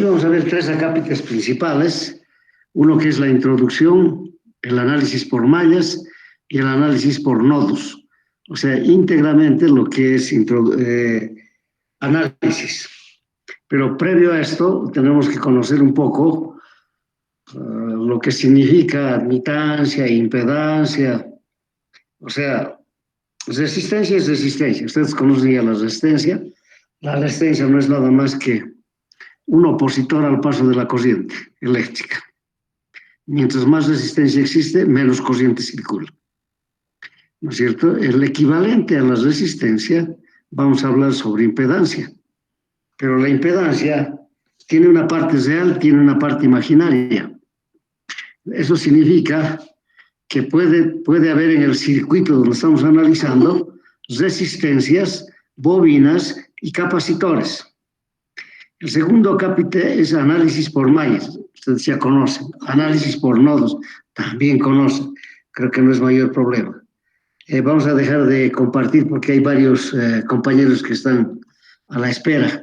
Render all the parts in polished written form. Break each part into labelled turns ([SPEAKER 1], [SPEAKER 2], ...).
[SPEAKER 1] vamos a ver tres acápites principales, uno que es la introducción, el análisis por mallas y el análisis por nodos, o sea, íntegramente lo que es análisis. Pero previo a esto tenemos que conocer un poco lo que significa admitancia, impedancia, o sea, resistencia es resistencia. Ustedes conocen ya la resistencia. La resistencia no es nada más que un opositor al paso de la corriente eléctrica. Mientras más resistencia existe, menos corriente circula. ¿No es cierto? El equivalente a la resistencia, vamos a hablar sobre impedancia. Pero la impedancia tiene una parte real, tiene una parte imaginaria. Eso significa que puede haber en el circuito donde estamos analizando resistencias, bobinas y capacitores. El segundo acápite es análisis por mallas, ustedes ya conocen. Análisis por nodos, también conocen. Creo que no es mayor problema. Vamos a dejar de compartir porque hay varios compañeros que están a la espera.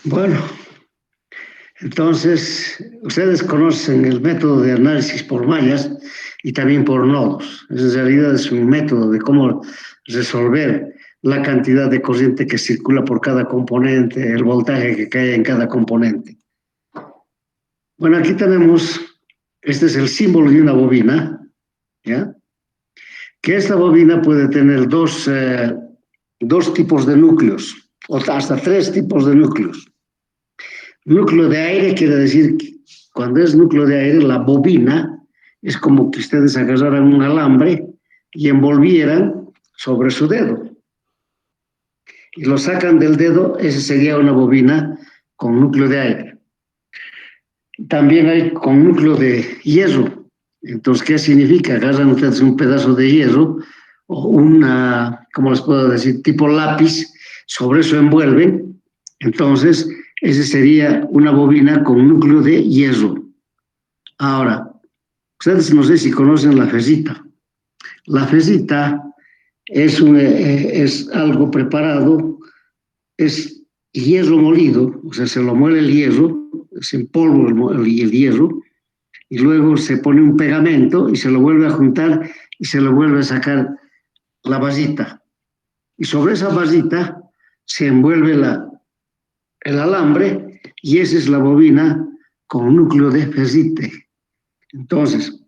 [SPEAKER 1] Bueno, entonces, ustedes conocen el método de análisis por mallas y también por nodos. En realidad es un método de cómo resolver la cantidad de corriente que circula por cada componente, el voltaje que cae en cada componente. Bueno, aquí tenemos, este es el símbolo de una bobina, ¿ya? Que esta bobina puede tener dos tipos de núcleos, o hasta tres tipos de núcleos. Núcleo de aire quiere decir que cuando es núcleo de aire, la bobina es como que ustedes agarraran un alambre y envolvieran sobre su dedo. Y lo sacan del dedo, ese sería una bobina con núcleo de aire. También hay con núcleo de hierro. Entonces, ¿qué significa? Agarran ustedes un pedazo de hierro o una, ¿cómo les puedo decir? Tipo lápiz, sobre eso envuelven. Entonces, ese sería una bobina con núcleo de hierro. Ahora, ustedes no sé si conocen la fesita. La fesita es algo preparado, es hierro molido, o sea, se lo muele el hierro, se empolva el hierro, y luego se pone un pegamento y se lo vuelve a juntar y se lo vuelve a sacar la vasita. Y sobre esa vasita se envuelve el alambre y esa es la bobina con núcleo de fesite. Entonces,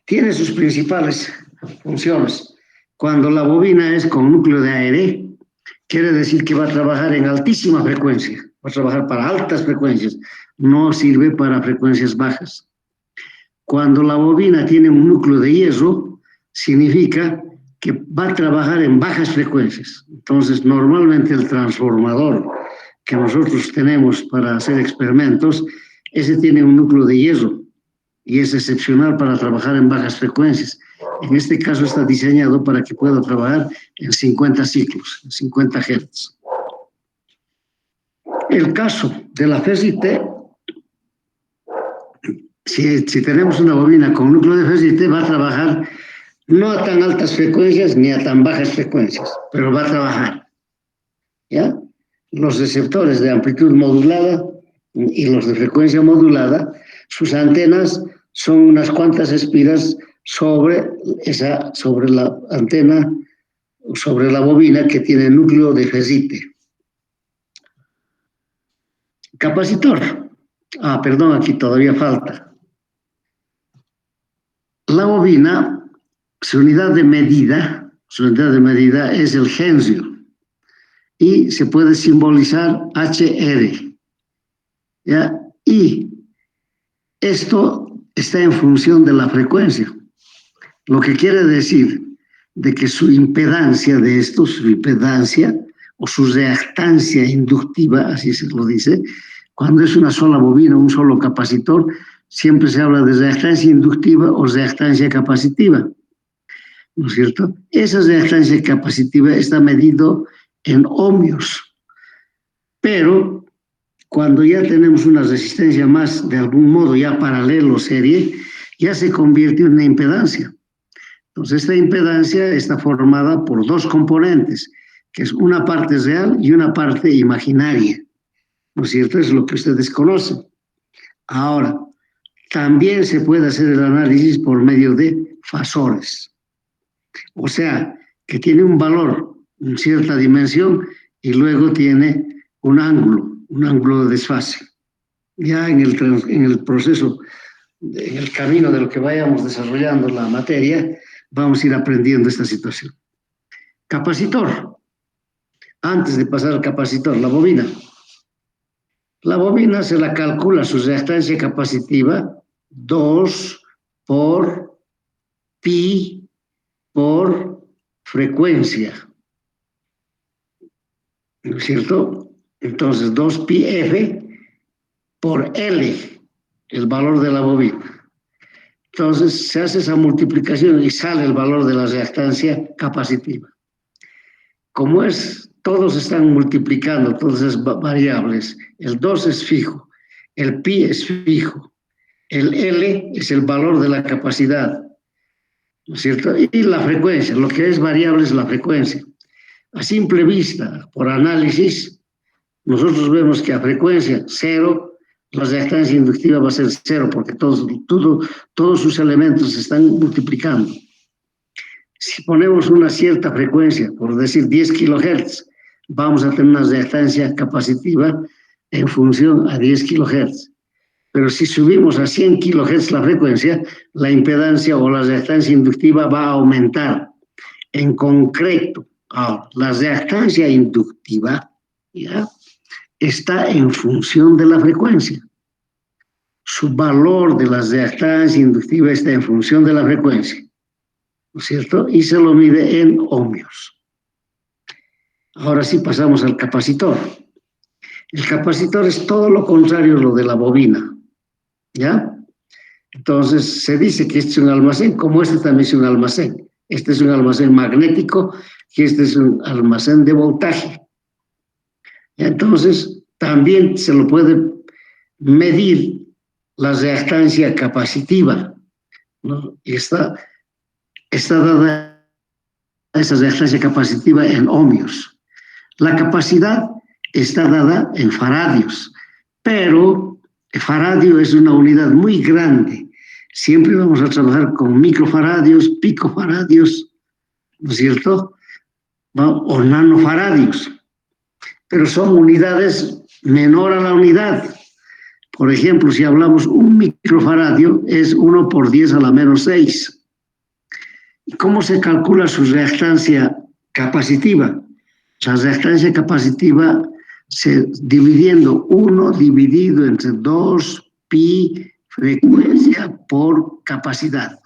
[SPEAKER 1] tiene sus principales funciones. Cuando la bobina es con núcleo de aire, quiere decir que va a trabajar en altísima frecuencia, va a trabajar para altas frecuencias, no sirve para frecuencias bajas. Cuando la bobina tiene un núcleo de hierro, significa que va a trabajar en bajas frecuencias. Entonces, normalmente el transformador que nosotros tenemos para hacer experimentos, ese tiene un núcleo de hierro y es excepcional para trabajar en bajas frecuencias. En este caso está diseñado para que pueda trabajar en 50 ciclos, en 50 Hz. El caso de la fesite, si tenemos una bobina con núcleo de fesite, va a trabajar no a tan altas frecuencias ni a tan bajas frecuencias, pero va a trabajar, ¿ya? Los receptores de amplitud modulada y los de frecuencia modulada, sus antenas son unas cuantas espiras sobre la antena, sobre la bobina que tiene núcleo de fesite. Capacitor. Perdón, aquí todavía falta. La bobina, su unidad de medida es el henrio y se puede simbolizar HR, ¿ya? Y esto está en función de la frecuencia, lo que quiere decir de que su impedancia o su reactancia inductiva, así se lo dice, cuando es una sola bobina, un solo capacitor, siempre se habla de reactancia inductiva o reactancia capacitiva. ¿no es cierto? Esa reactancia capacitiva está medido en ohmios, pero cuando ya tenemos una resistencia más, de algún modo ya paralelo, serie, ya se convierte en una impedancia. Entonces, esta impedancia está formada por dos componentes, que es una parte real y una parte imaginaria, ¿no es cierto? Es lo que ustedes conocen. Ahora, también se puede hacer el análisis por medio de fasores, o sea, que tiene un valor, una cierta dimensión, y luego tiene un ángulo de desfase. Ya en el proceso, en el camino de lo que vayamos desarrollando la materia, vamos a ir aprendiendo esta situación. Capacitor. Antes de pasar al capacitor, la bobina. La bobina se la calcula su reactancia capacitiva 2 por pi por frecuencia, ¿no es cierto? Entonces, 2 pi f por L, el valor de la bobina. Entonces, se hace esa multiplicación y sale el valor de la reactancia capacitiva. Como todos están multiplicando, todas esas variables, el 2 es fijo, el pi es fijo, el L es el valor de la capacidad, ¿no es cierto? Y la frecuencia, lo que es variable es la frecuencia. A simple vista, por análisis, nosotros vemos que a frecuencia cero, la reactancia inductiva va a ser cero, porque todos sus elementos se están multiplicando. Si ponemos una cierta frecuencia, por decir 10 kilohertz, vamos a tener una reactancia capacitiva en función a 10 kilohertz. Pero si subimos a 100 kilohertz la frecuencia, la impedancia o la reactancia inductiva va a aumentar. En concreto, la reactancia inductiva, ¿ya?, está en función de la frecuencia. Su valor de la reactancia inductiva está en función de la frecuencia, ¿no es cierto? Y se lo mide en ohmios. Ahora sí pasamos al capacitor. El capacitor es todo lo contrario a lo de la bobina, ¿ya? Entonces se dice que este es un almacén, como este también es un almacén. Este es un almacén magnético y este es un almacén de voltaje. Entonces también se lo puede medir la reactancia capacitiva, ¿no? Y está dada esa reactancia capacitiva en ohmios. La capacidad está dada en faradios, pero el faradio es una unidad muy grande. Siempre vamos a trabajar con microfaradios, picofaradios, ¿no es cierto? O nanofaradios, pero son unidades menor a la unidad. Por ejemplo, si hablamos un microfaradio, es 1 por 10 a la menos 6. ¿Y cómo se calcula su reactancia capacitiva? La reactancia capacitiva dividiendo 1 dividido entre 2 pi frecuencia por capacidad.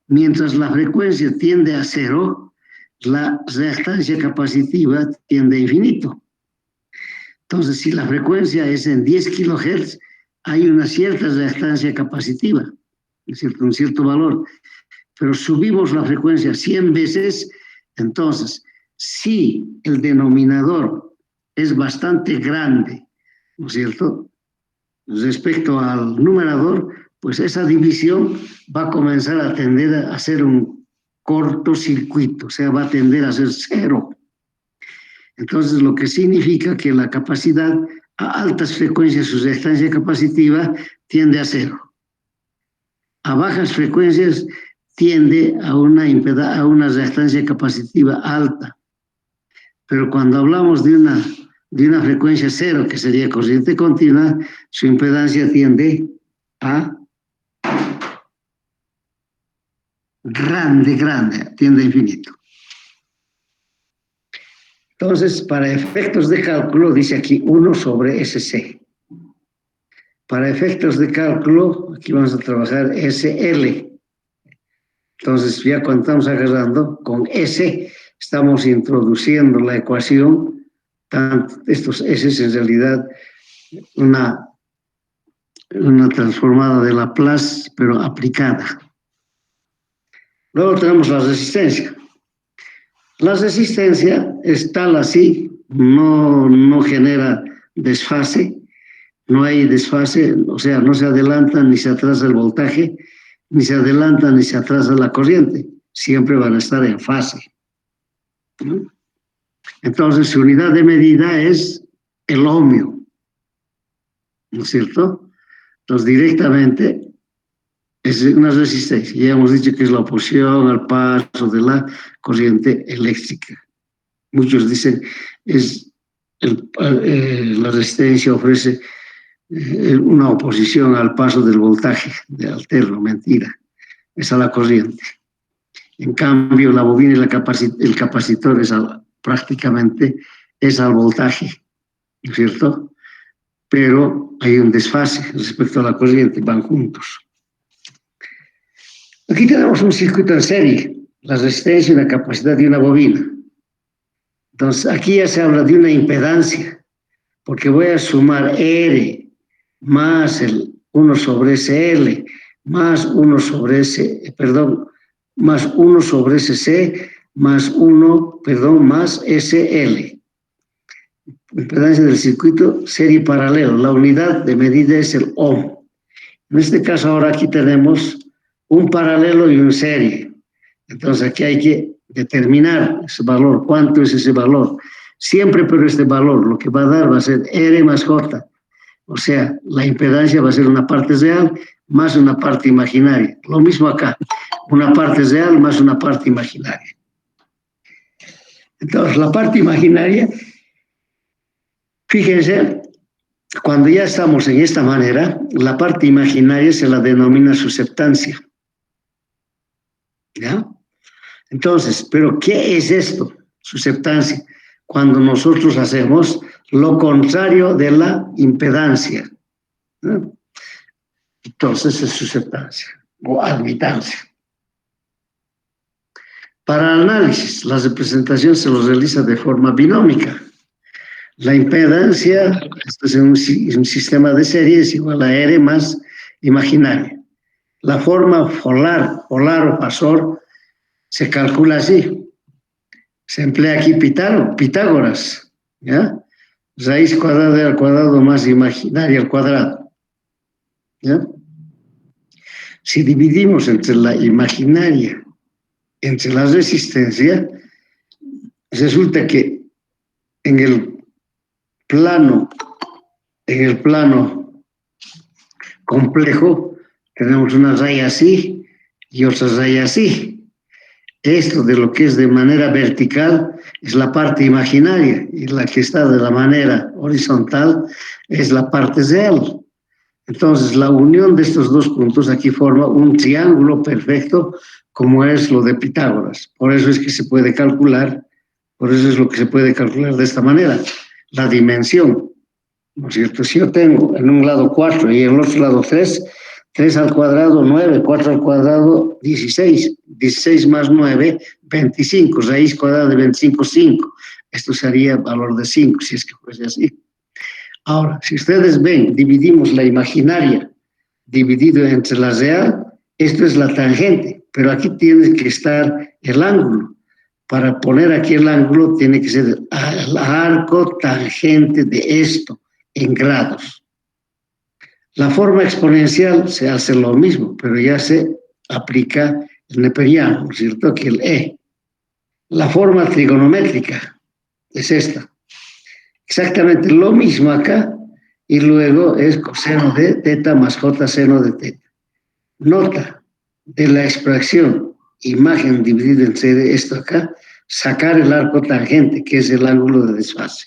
[SPEAKER 1] Mientras la frecuencia tiende a 0, la reactancia capacitiva tiende a infinito. Entonces, si la frecuencia es en 10 kilohertz, hay una cierta reactancia capacitiva, un cierto valor. Pero subimos la frecuencia 100 veces, entonces, si el denominador es bastante grande, ¿no es cierto?, respecto al numerador, pues esa división va a comenzar a tender a ser un cortocircuito, o sea, va a tender a ser cero. Entonces, lo que significa que la capacidad a altas frecuencias, su reactancia capacitiva, tiende a cero. A bajas frecuencias tiende a una reactancia capacitiva alta. Pero cuando hablamos de una frecuencia cero, que sería corriente continua, su impedancia tiende a tiende a infinito. Entonces, para efectos de cálculo, dice aquí 1 sobre SC. Para efectos de cálculo, aquí vamos a trabajar SL. Entonces, ya cuando estamos agarrando con S, estamos introduciendo la ecuación, estos S es en realidad una transformada de Laplace, pero aplicada. Luego tenemos la resistencia. La resistencia es tal así, no genera desfase, no hay desfase, o sea, no se adelanta ni se atrasa el voltaje, ni se adelanta ni se atrasa la corriente, siempre van a estar en fase, ¿no? Entonces, su unidad de medida es el ohmio, ¿no es cierto? Entonces, directamente es una resistencia. Ya hemos dicho que es la oposición al paso de la corriente eléctrica. Muchos dicen es la resistencia ofrece una oposición al paso del voltaje de alterno. Mentira, es a la corriente. En cambio, la bobina y el capacitor prácticamente es al voltaje, ¿no es cierto? Pero hay un desfase respecto a la corriente, van juntos. Aquí tenemos un circuito en serie, la resistencia y la capacidad de una bobina. Entonces, aquí ya se habla de una impedancia, porque voy a sumar R más el 1 sobre SL, más 1 sobre S, perdón, más 1 sobre SC, más 1, perdón, más SL. Impedancia del circuito, serie paralelo. La unidad de medida es el ohm. En este caso, ahora aquí tenemos un paralelo y un serie. Entonces, aquí hay que determinar ese valor. ¿Cuánto es ese valor? Siempre, pero este valor lo que va a dar va a ser R más J. O sea, la impedancia va a ser una parte real más una parte imaginaria. Lo mismo acá, una parte real más una parte imaginaria. Entonces, la parte imaginaria, fíjense, cuando ya estamos en esta manera, la parte imaginaria se la denomina susceptancia. ¿Ya? Entonces, ¿pero qué es esto? Susceptancia. Cuando nosotros hacemos lo contrario de la impedancia, ¿no? Entonces es susceptancia o admitancia. Para el análisis, la representación se lo realiza de forma binómica. La impedancia, esto es un sistema de serie, es igual a R más imaginaria. La forma polar o Pasor, se calcula así. Se emplea aquí Pitágoras, ¿ya? Raíz cuadrada al cuadrado más imaginaria al cuadrado, ¿ya? Si dividimos entre la imaginaria, entre la resistencia, resulta que en el plano complejo tenemos una raya así y otra raya así. Esto de lo que es de manera vertical es la parte imaginaria y la que está de la manera horizontal es la parte real. Entonces, la unión de estos dos puntos aquí forma un triángulo perfecto como es lo de Pitágoras. Por eso es que se puede calcular, por eso es lo que se puede calcular de esta manera, la dimensión, ¿no es cierto? Si yo tengo en un lado 4 y en el otro lado 3, 3 al cuadrado, 9, 4 al cuadrado, 16. 16 más 9, 25. Raíz cuadrada de 25, 5. Esto sería valor de 5, si es que fuese así. Ahora, si ustedes ven, dividimos la imaginaria dividido entre la real, esto es la tangente, pero aquí tiene que estar el ángulo. Para poner aquí el ángulo tiene que ser el arco tangente de esto en grados. La forma exponencial se hace lo mismo, pero ya se aplica el neperiano, ¿no es cierto? Que el E. La forma trigonométrica es esta. Exactamente lo mismo acá, y luego es coseno de teta más j seno de teta. Nota de la expresión imagen dividida entre esto acá, sacar el arco tangente, que es el ángulo de desfase.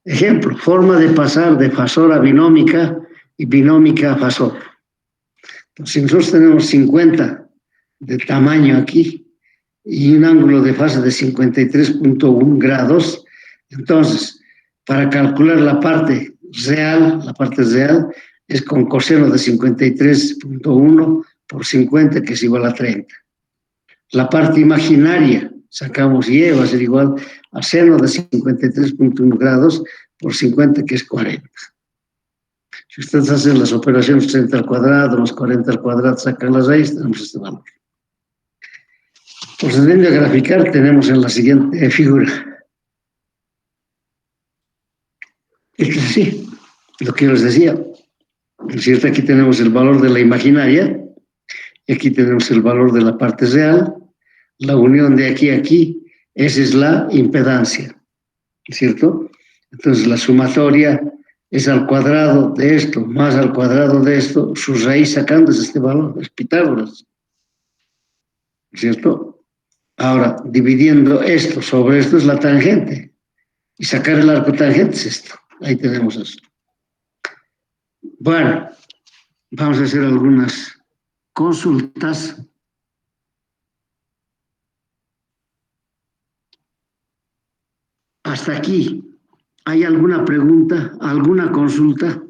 [SPEAKER 1] Ejemplo, forma de pasar de fasor a binómica y binómica a fasor. Entonces, si nosotros tenemos 50 de tamaño aquí y un ángulo de fase de 53.1 grados, entonces, para calcular la parte real es con coseno de 53.1 por 50, que es igual a 30. La parte imaginaria, sacamos Y, va a ser igual a seno de 53.1 grados por 50, que es 40. Si ustedes hacen las operaciones 30 al cuadrado, más 40 al cuadrado, sacan las raíces, tenemos este valor. Procediendo a graficar, tenemos en la siguiente figura. Esto es así, lo que yo les decía. Es cierto, aquí tenemos el valor de la imaginaria, y aquí tenemos el valor de la parte real, la unión de aquí a aquí, esa es la impedancia, ¿cierto? Entonces la sumatoria es al cuadrado de esto, más al cuadrado de esto, su raíz sacando es este valor, es Pitágoras, ¿cierto? Ahora, dividiendo esto sobre esto es la tangente, y sacar el arco tangente es esto, ahí tenemos eso. Bueno, vamos a hacer algunas consultas. Hasta aquí, ¿hay alguna pregunta, alguna consulta?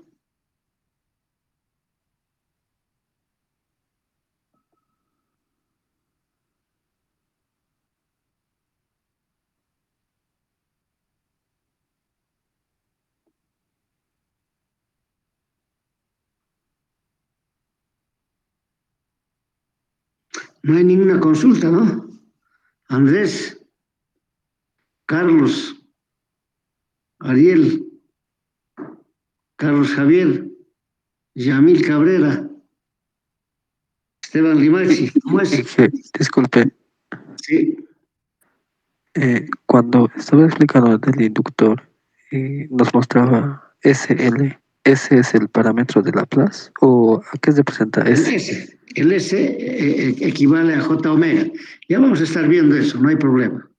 [SPEAKER 1] No hay ninguna consulta, ¿no? Andrés, Carlos, Ariel, Carlos Javier, Yamil Cabrera, Esteban Limachi, ¿cómo es?
[SPEAKER 2] Disculpe,
[SPEAKER 1] Sí,
[SPEAKER 2] cuando estaba explicando del inductor, nos mostraba SL. ¿Ese es el parámetro de Laplace? ¿O a qué se representa
[SPEAKER 1] el
[SPEAKER 2] S?
[SPEAKER 1] S. El S equivale a J omega. Ya vamos a estar viendo eso, no hay problema.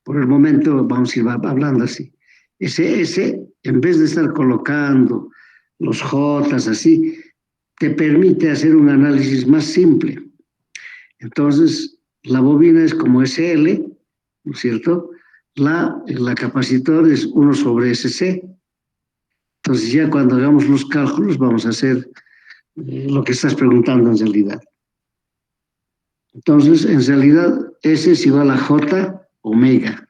[SPEAKER 1] Por el momento vamos a ir hablando así. Ese S, en vez de estar colocando los J así, te permite hacer un análisis más simple. Entonces, la bobina es como SL, ¿no es cierto? La capacitor es 1 sobre SC. Entonces, ya cuando hagamos los cálculos, vamos a hacer lo que estás preguntando en realidad. Entonces, en realidad, S es igual a J omega.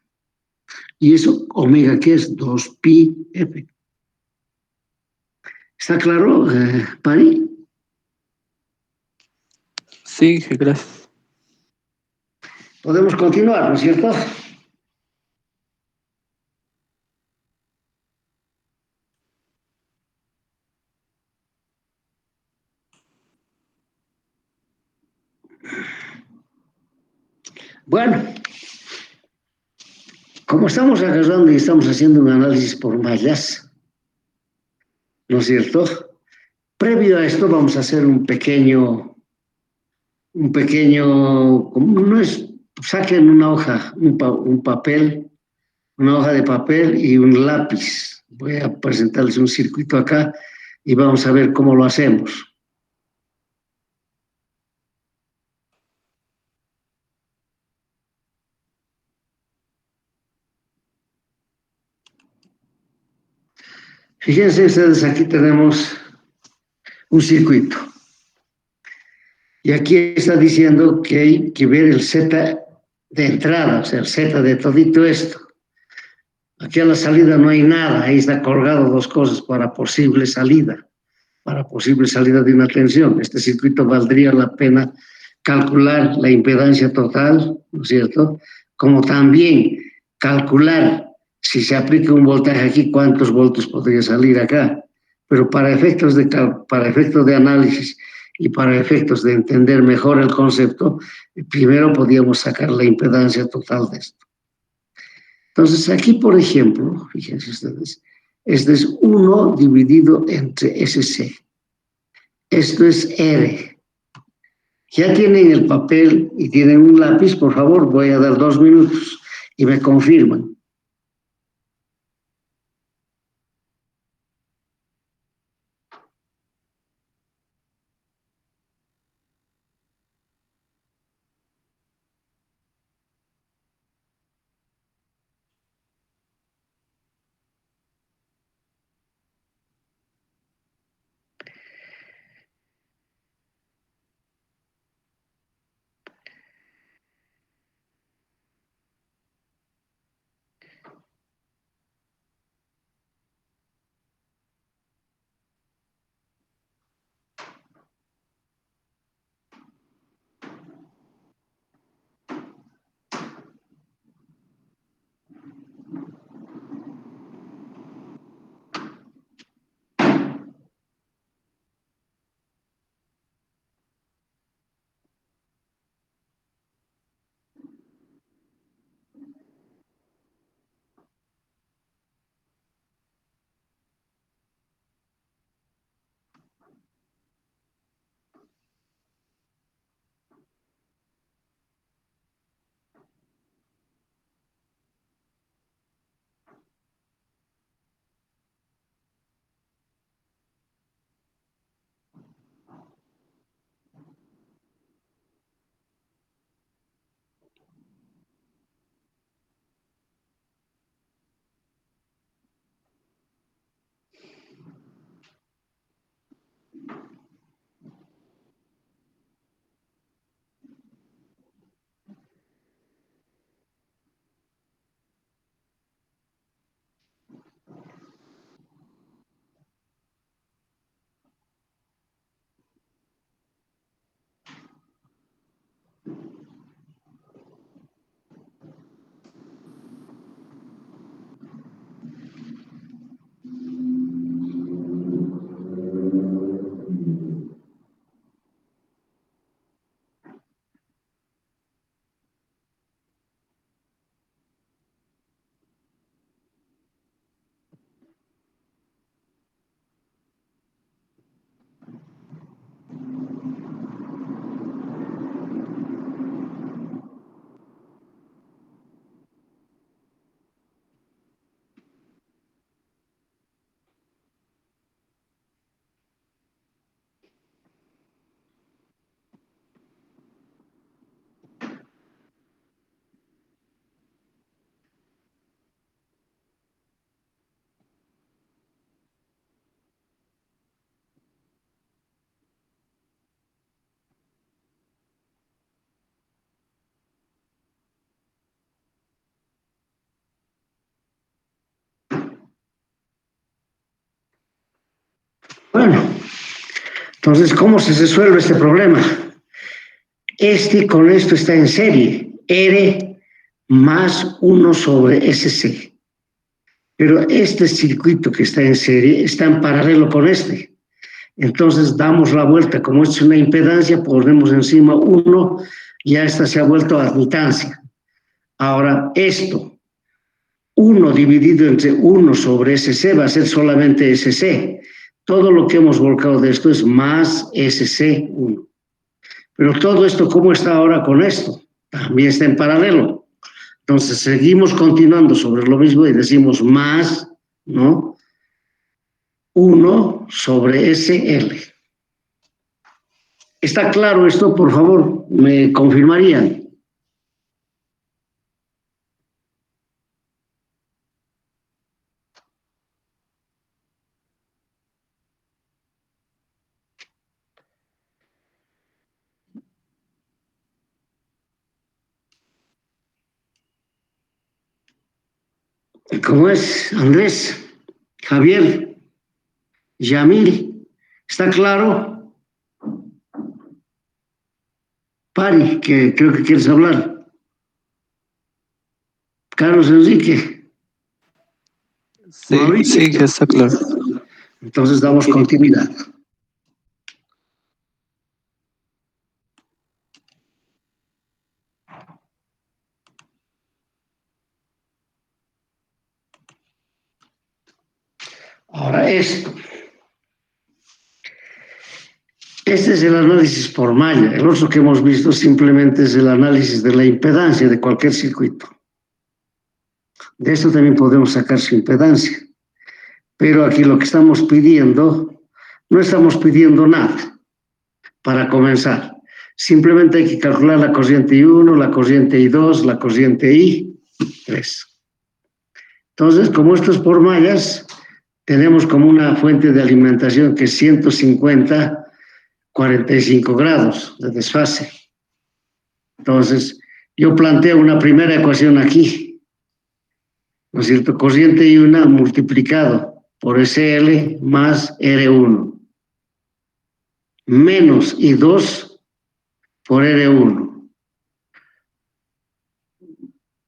[SPEAKER 1] Y eso, omega, ¿qué es? 2pi F. ¿Está claro, Pari?
[SPEAKER 2] Sí, gracias.
[SPEAKER 1] Podemos continuar, ¿no es cierto? Bueno, como estamos agarrando y estamos haciendo un análisis por mallas, ¿no es cierto? Previo a esto vamos a hacer no es, saquen una hoja, un papel, una hoja de papel y un lápiz. Voy a presentarles un circuito acá y vamos a ver cómo lo hacemos. Fíjense ustedes, aquí tenemos un circuito. Y aquí está diciendo que hay que ver el Z de entrada, o sea, el Z de todito esto. Aquí a la salida no hay nada, ahí está colgado dos cosas para posible salida de una tensión. Este circuito valdría la pena calcular la impedancia total, ¿no es cierto? Como también calcular si se aplica un voltaje aquí, cuántos voltios podría salir acá. Pero para efectos de análisis y para efectos de entender mejor el concepto, primero podíamos sacar la impedancia total de esto. Entonces, aquí, por ejemplo, fíjense ustedes, este es 1 dividido entre SC. Esto es R. Ya tienen el papel y tienen un lápiz, por favor, voy a dar 2 minutos y me confirman. Bueno, entonces, ¿cómo se resuelve este problema? Con esto está en serie, R más 1 sobre SC. Pero este circuito que está en serie está en paralelo con este. Entonces damos la vuelta, como es una impedancia, ponemos encima 1, ya esta se ha vuelto admitancia. Ahora, 1 dividido entre 1 sobre SC va a ser solamente SC. Todo lo que hemos volcado de esto es más SC1. Pero todo esto, ¿cómo está ahora con esto? También está en paralelo. Entonces seguimos continuando sobre lo mismo y decimos más, ¿no? 1 sobre SL. ¿Está claro esto? Por favor, me confirmarían. ¿Cómo es, Andrés? Javier, Yamil, ¿está claro? Pari, que creo que quieres hablar. Carlos Enrique.
[SPEAKER 2] Sí, sí, ya está claro.
[SPEAKER 1] Entonces damos continuidad. Ahora esto. Este es el análisis por malla. El otro que hemos visto simplemente es el análisis de la impedancia de cualquier circuito. De esto también podemos sacar su impedancia. Pero aquí lo que estamos pidiendo, no estamos pidiendo nada para comenzar. Simplemente hay que calcular la corriente I1, la corriente I2, la corriente I3. Entonces, como esto es por mallas, tenemos como una fuente de alimentación que es 150, 45 grados de desfase. Entonces, yo planteo una primera ecuación aquí, ¿no es cierto? Corriente I1 multiplicado por SL más R1 menos I2 por R1,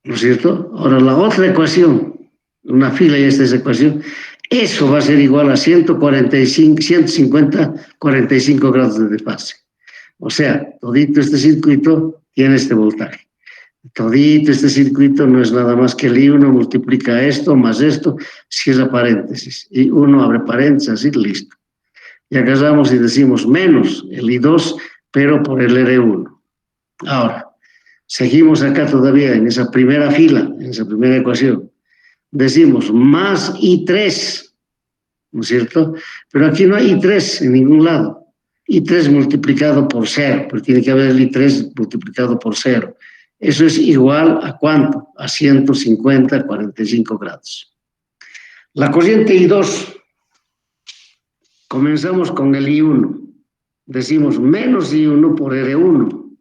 [SPEAKER 1] ¿no es cierto? Ahora, la otra ecuación, una fila y esta es ecuación, eso va a ser igual a 150, 45 grados de desfase. O sea, todito este circuito tiene este voltaje. Todito este circuito no es nada más que el I1 multiplica esto más esto, cierra paréntesis, y uno abre paréntesis y listo. Y agarramos y decimos menos el I2, pero por el R1. Ahora, seguimos acá todavía en esa primera fila, en esa primera ecuación. Decimos más I3, ¿no es cierto? Pero aquí no hay I3 en ningún lado. I3 multiplicado por 0, pero tiene que haber el I3 multiplicado por 0. Eso es igual a ¿cuánto? A 150, 45 grados. La corriente I2, comenzamos con el I1. Decimos menos I1 por R1,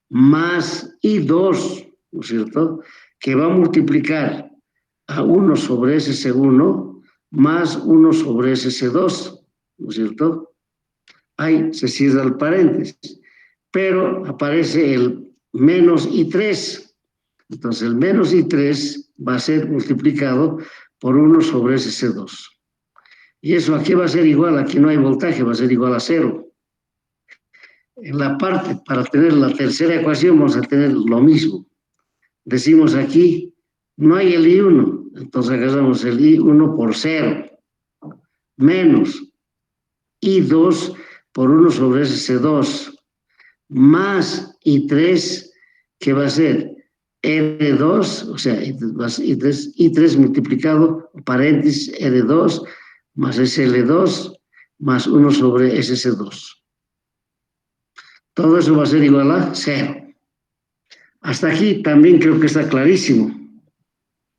[SPEAKER 1] más I2, ¿no es cierto? Que va a multiplicar a 1 sobre SC1 más 1 sobre SC2, ¿no es cierto? Ahí se cierra el paréntesis, pero aparece el menos I3. Entonces el menos I3 va a ser multiplicado por 1 sobre ese C2. Y eso aquí va a ser igual, aquí no hay voltaje, va a ser igual a 0. En la parte, para tener la tercera ecuación, vamos a tener lo mismo. Decimos aquí, no hay el I1, entonces agarramos el I1 por 0, menos I2 por 1 sobre ese C2, más I3, que va a ser R2, o sea, I3 multiplicado, paréntesis, R2, más SL2, más 1 sobre SC2. Todo eso va a ser igual a 0. Hasta aquí también creo que está clarísimo.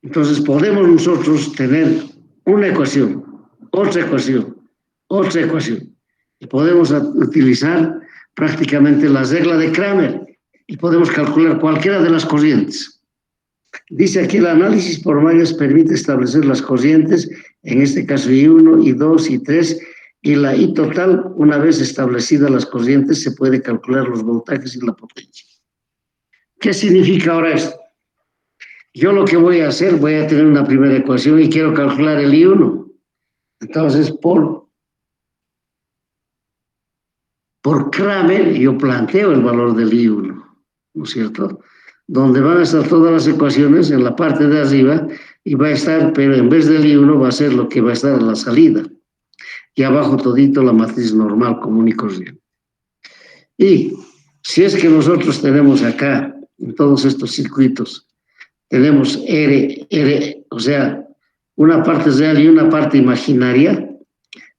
[SPEAKER 1] Entonces podemos nosotros tener una ecuación, otra ecuación, otra ecuación. Y podemos utilizar prácticamente la regla de Kramer y podemos calcular cualquiera de las corrientes. Dice aquí el análisis por mallas permite establecer las corrientes, en este caso I1, I2, I3, y la I total. Una vez establecidas las corrientes, se puede calcular los voltajes y la potencia. ¿Qué significa ahora esto? Yo lo que voy a hacer, voy a tener una primera ecuación y quiero calcular el I1. Entonces, por Kramer, yo planteo el valor del I1, ¿no es cierto? Donde van a estar todas las ecuaciones en la parte de arriba y va a estar, pero en vez del I1 va a ser lo que va a estar a la salida. Y abajo todito la matriz normal, común y corriente. Y si es que nosotros tenemos acá, en todos estos circuitos, tenemos R, o sea, una parte real y una parte imaginaria,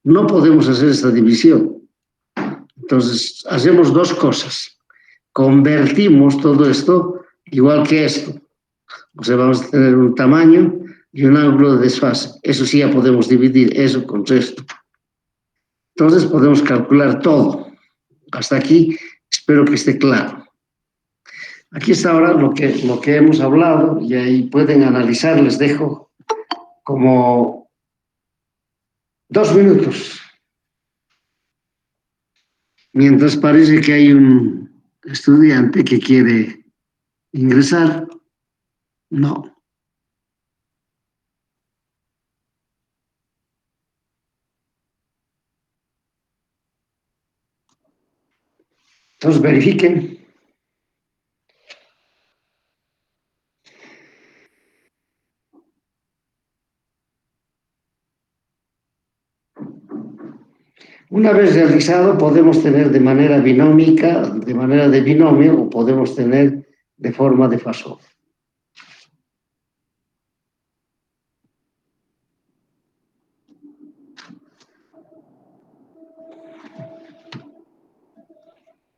[SPEAKER 1] no podemos hacer esta división. Entonces, hacemos dos cosas. Convertimos todo esto igual que esto. O sea, vamos a tener un tamaño y un ángulo de desfase. Eso sí ya podemos dividir eso con esto. Entonces podemos calcular todo. Hasta aquí espero que esté claro. Aquí está ahora lo que hemos hablado y ahí pueden analizar. Les dejo como 2 minutos. Mientras parece que hay un estudiante que quiere ingresar. No. Entonces verifiquen. Una vez realizado, podemos tener de manera binómica, de manera de binomio, o podemos tener de forma de fasor.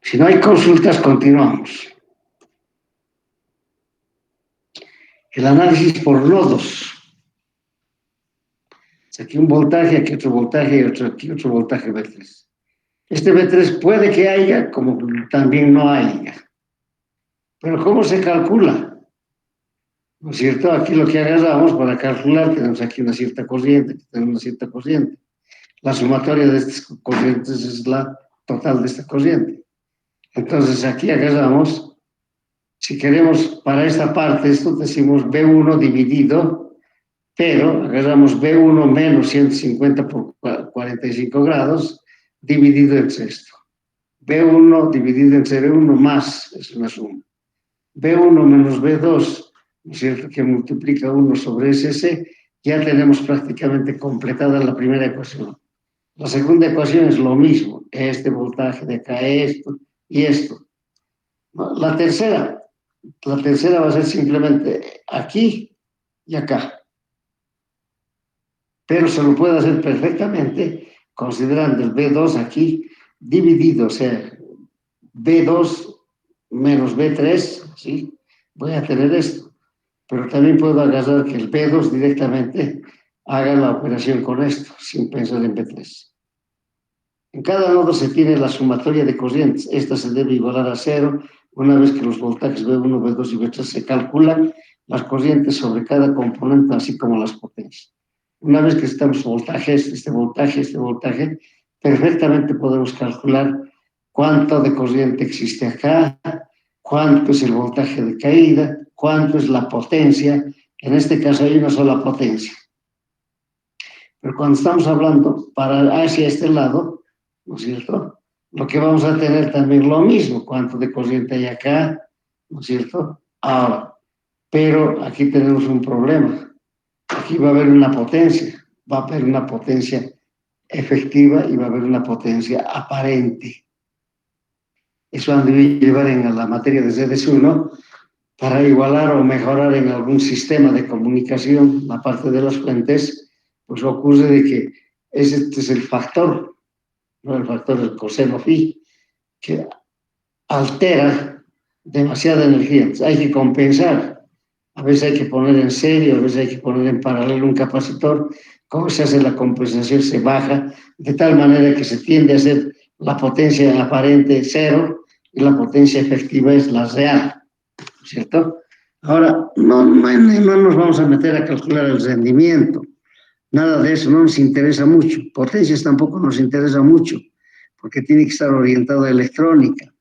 [SPEAKER 1] Si no hay consultas, continuamos. El análisis por nodos. Aquí un voltaje, aquí otro voltaje, aquí otro voltaje B3. Este B3 puede que haya, como también no haya. Pero ¿cómo se calcula? ¿No es cierto? Aquí lo que agarramos para calcular, tenemos aquí una cierta corriente, aquí tenemos una cierta corriente. La sumatoria de estas corrientes es la total de esta corriente. Entonces aquí agarramos, si queremos para esta parte, esto decimos B1 dividido, pero agarramos B1 menos 150 por 45 grados, dividido entre esto. B1 dividido entre B1 más, es una suma. B1 menos B2, ¿no es cierto?, que multiplica 1 sobre SS, ya tenemos prácticamente completada la primera ecuación. La segunda ecuación es lo mismo, este voltaje de acá, esto y esto. La tercera va a ser simplemente aquí y acá. Pero se lo puede hacer perfectamente considerando el B2 aquí dividido, o sea, B2 menos B3, ¿sí? Voy a tener esto. Pero también puedo agarrar que el B2 directamente haga la operación con esto, sin pensar en B3. En cada nodo se tiene la sumatoria de corrientes. Esta se debe igualar a 0. Una vez que los voltajes B1, B2 y B3 se calculan, las corrientes sobre cada componente, así como las potencias. Una vez que estamos voltajes, este voltaje, perfectamente podemos calcular cuánto de corriente existe acá, cuánto es el voltaje de caída, cuánto es la potencia. En este caso hay una sola potencia. Pero cuando estamos hablando para hacia este lado, ¿no es cierto? Lo que vamos a tener también lo mismo, cuánto de corriente hay acá, ¿no es cierto? Ahora, pero aquí tenemos un problema. Aquí va a haber una potencia, va a haber una potencia efectiva y va a haber una potencia aparente. Eso han de llevar en la materia de ZS1 para igualar o mejorar en algún sistema de comunicación la parte de las fuentes, pues ocurre de que este es el factor, ¿no? El factor del coseno phi, que altera demasiada energía. Entonces hay que compensar. A veces hay que poner en serio, a veces hay que poner en paralelo un capacitor. ¿Cómo se hace la compensación? Se baja de tal manera que se tiende a hacer la potencia aparente cero y la potencia efectiva es la real, ¿cierto? Ahora, no nos vamos a meter a calcular el rendimiento. Nada de eso, no nos interesa mucho. Potencias tampoco nos interesa mucho, porque tiene que estar orientado a electrónica,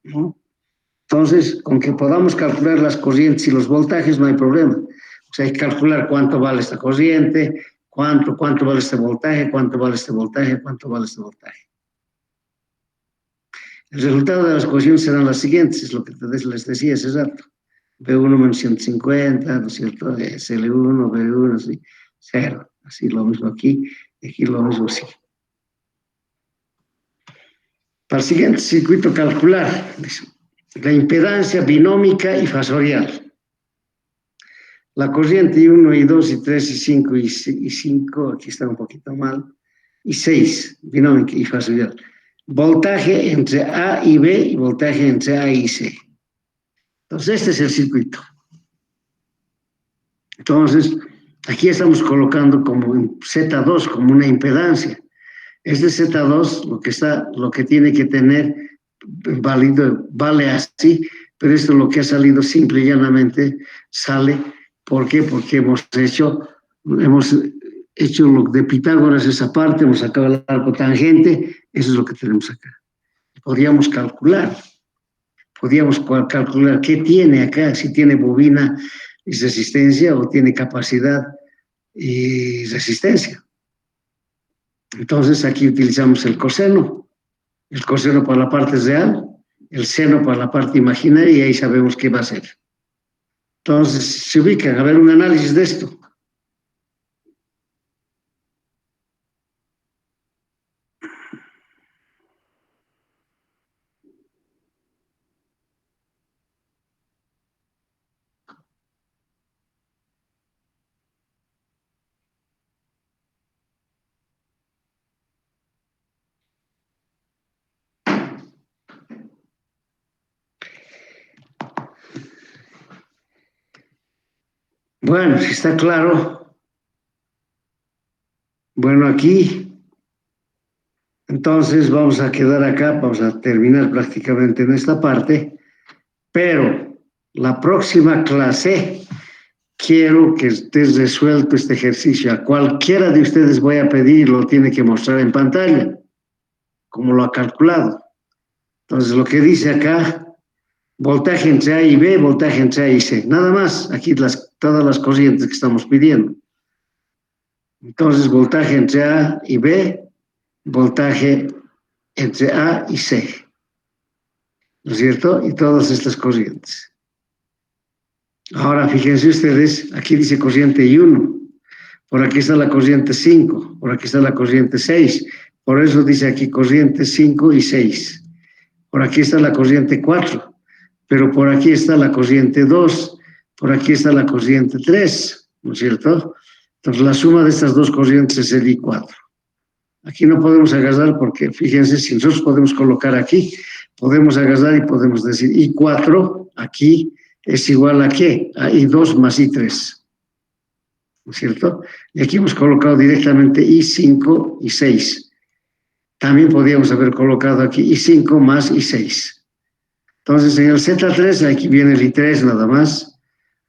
[SPEAKER 1] ¿no? Entonces, con que podamos calcular las corrientes y los voltajes, no hay problema. O sea, hay que calcular cuánto vale esta corriente, cuánto vale este voltaje, cuánto vale este voltaje, cuánto vale este voltaje. El resultado de las ecuaciones serán las siguientes, es lo que les decía hace rato. B1 menos 150, ¿no es cierto? SL1, B1, así, 0. Así lo mismo aquí, y aquí lo mismo así. Para el siguiente circuito calcular, la impedancia binómica y fasorial. La corriente I1, I2, I3, I5 y 5, aquí está un poquito mal, y 6, binómica y fasorial. Voltaje entre A y B y voltaje entre A y C. Entonces, este es el circuito. Entonces, aquí estamos colocando como Z2, como una impedancia. Este Z2, lo que tiene que tener vale así, pero esto lo que ha salido simple y llanamente sale. ¿Por qué? Porque hemos hecho lo de Pitágoras, esa parte, hemos sacado el arco tangente, eso es lo que tenemos acá. Podríamos calcular qué tiene acá, si tiene bobina y resistencia o tiene capacidad y resistencia. Entonces aquí utilizamos el coseno para la parte real, el seno para la parte imaginaria y ahí sabemos qué va a ser. Entonces se ubican a ver un análisis de esto. Bueno, si está claro. Bueno, aquí, entonces vamos a quedar acá, vamos a terminar prácticamente en esta parte, pero la próxima clase quiero que estés resuelto este ejercicio. A cualquiera de ustedes voy a pedir, lo tiene que mostrar en pantalla, como lo ha calculado. Entonces, lo que dice acá, voltaje entre A y B, voltaje entre A y C. Nada más, aquí todas las corrientes que estamos pidiendo. Entonces, voltaje entre A y B, voltaje entre A y C. ¿No es cierto? Y todas estas corrientes. Ahora, fíjense ustedes, aquí dice corriente I1, por aquí está la corriente 5, por aquí está la corriente 6, por eso dice aquí corriente 5 y 6. Por aquí está la corriente 4, pero por aquí está la corriente 2, por aquí está la corriente 3, ¿no es cierto? Entonces la suma de estas dos corrientes es el I4. Aquí no podemos agarrar porque, fíjense, si nosotros podemos colocar aquí, podemos agarrar y podemos decir I4 aquí es igual a ¿qué? A I2 más I3, ¿no es cierto? Y aquí hemos colocado directamente I5 y 6. También podríamos haber colocado aquí I5 más I6. Entonces, en el Z3, aquí viene el I3 nada más.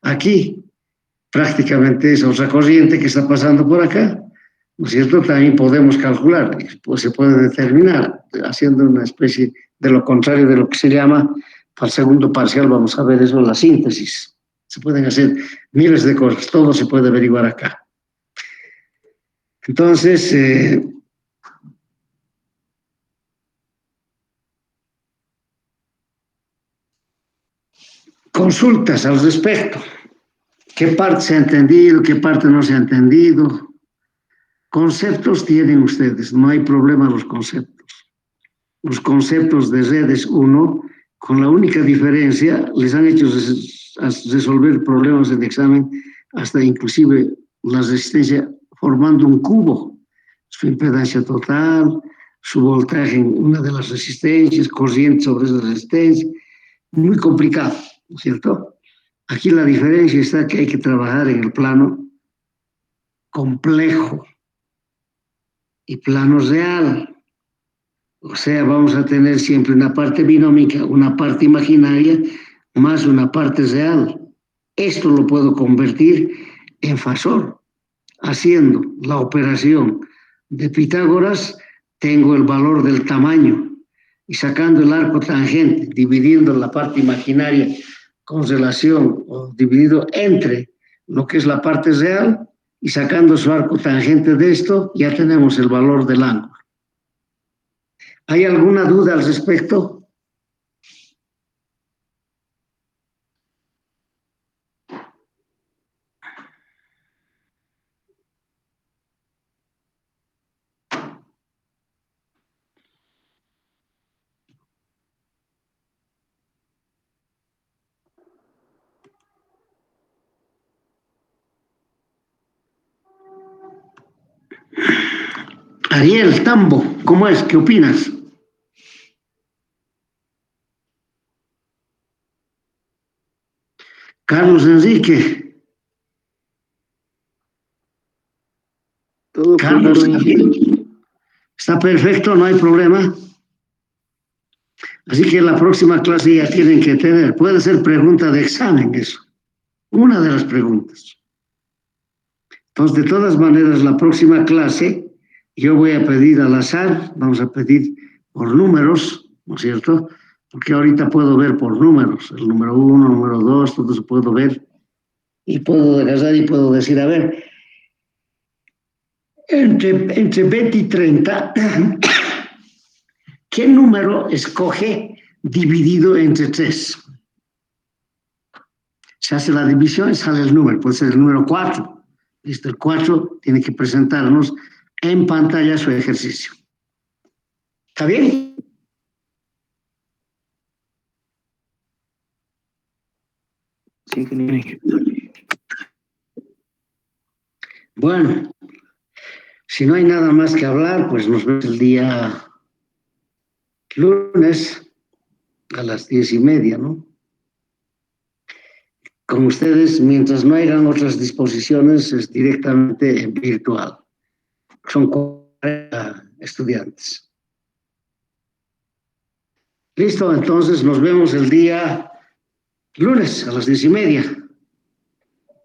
[SPEAKER 1] Aquí, prácticamente es otra corriente que está pasando por acá, ¿no es cierto? También podemos calcular, pues se puede determinar, haciendo una especie de lo contrario de lo que se llama Para el segundo parcial vamos a ver eso, la síntesis. Se pueden hacer miles de cosas, todo se puede averiguar acá. Entonces, consultas al respecto. ¿Qué parte se ha entendido? ¿Qué parte no se ha entendido? Conceptos tienen ustedes, no hay problema los conceptos. Los conceptos de redes 1, con la única diferencia, les han hecho resolver problemas en examen, hasta inclusive la resistencia formando un cubo, su impedancia total, su voltaje en una de las resistencias, corriente sobre esa resistencia, muy complicado, ¿no es cierto? Aquí la diferencia está que hay que trabajar en el plano complejo y plano real. O sea, vamos a tener siempre una parte binómica, una parte imaginaria, más una parte real. Esto lo puedo convertir en fasor. Haciendo la operación de Pitágoras, tengo el valor del tamaño. Y sacando el arco tangente, dividiendo la parte imaginaria con relación, o dividido entre lo que es la parte real, y sacando su arco tangente de esto, ya tenemos el valor del ángulo. ¿Hay alguna duda al respecto? Ariel Tambo, ¿cómo es? ¿Qué opinas? Carlos Enrique.
[SPEAKER 2] Todo
[SPEAKER 1] Carlos,
[SPEAKER 2] perfecto.
[SPEAKER 1] está perfecto, no hay problema. Así que la próxima clase ya tienen que tener, puede ser pregunta de examen eso, una de las preguntas. Entonces, de todas maneras, la próxima clase yo voy a pedir al azar, vamos a pedir por números, ¿no es cierto? Porque ahorita puedo ver por números, el número 1, el número 2, todo eso puedo ver y puedo agarrar y puedo decir, a ver, entre 20 y 30, ¿qué número escoge dividido entre 3? Se hace la división y sale el número, puede ser el número 4. Listo, el 4 tiene que presentarnos en pantalla su ejercicio. ¿Está bien?
[SPEAKER 2] Sí, ingeniero.
[SPEAKER 1] Bueno, si no hay nada más que hablar, pues nos vemos el día lunes a las 10:30, ¿no? Con ustedes, mientras no hayan otras disposiciones, es directamente en virtual. Son 40 estudiantes. Listo, entonces nos vemos el día lunes a las 10:30.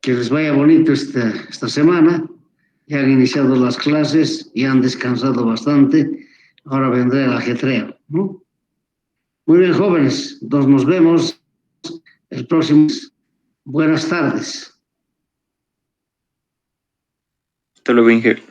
[SPEAKER 1] Que les vaya bonito esta semana. Ya han iniciado las clases y han descansado bastante. Ahora vendrá el ajetreo, ¿no? Muy bien, jóvenes. Entonces nos vemos el próximo. Buenas tardes.
[SPEAKER 3] Hasta luego, Inge.